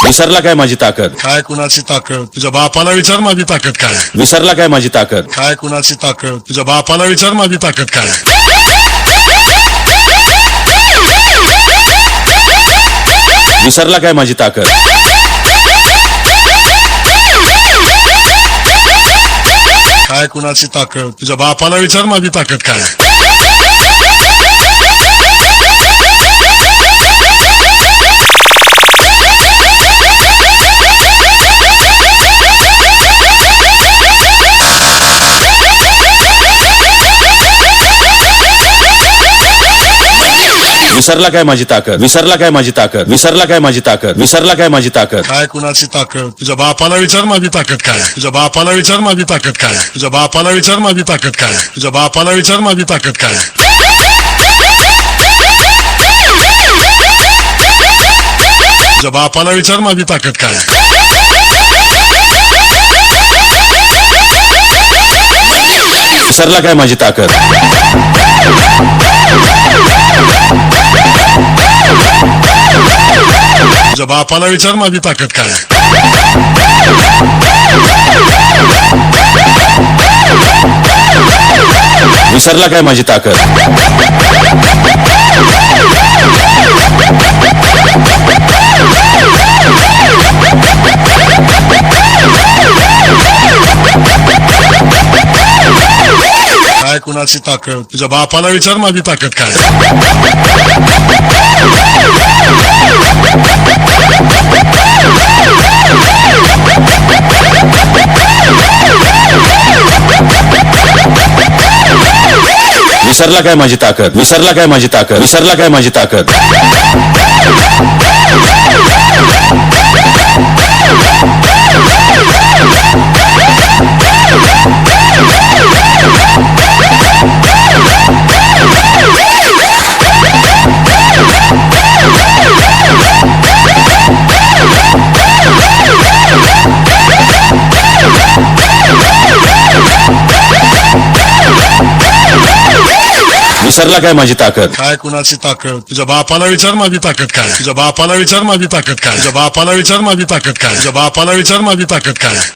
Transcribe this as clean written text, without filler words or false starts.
विसरला काय माझी ताकद? काय कुणाची ताकद? तुझ्या बापाला विचार माझी ताकद काय? विसरला काय माझी ताकद? काय कुणाची ताकद? तुझ्या बापाला विचार माझी ताकद काय? विसरला काय माझी ताकद? काय कुणाची ताकद? तुझ्या बापाला विचार माझी ताकद काय? विसरला काय माझी ताकद? विसरला काय माझी ताकद? विसरला काय माझी ताकद? विसरला काय माझी ताकद? काय कुणाची ताकद? तुझ्या बापाला विचार माझी ताकद काय? तुझ्या बापाला विचार माझी ताकद काय? तुझ्या बापाला विचार माझी ताकद काय? तुझ्या बापाला विचार माझी ताकद काय? तुझ्या बापाला विचार माझी ताकद काय? विसरला काय माझी ताकद? तुझ्या बापाला विचार माझी ताकद काय? विसरला काय माझी ताकद? काय कुणाची ताकद? तुझ्या बापाला विचार माझी ताकद काय? विसरला काय माझी ताकद? विसरला काय माझी ताकद? विसरला काय माझी ताकद? विसरला काय माझी ताकद? काय कुणाची ताकद? तुझ्या बापाला विचार माझी ताकद काय? तुझ्या बापाला विचार माझी ताकद काय? तुझ्या बापाला विचार माझी ताकद काय? तुझ्या बापाला विचार माझी ताकद काय?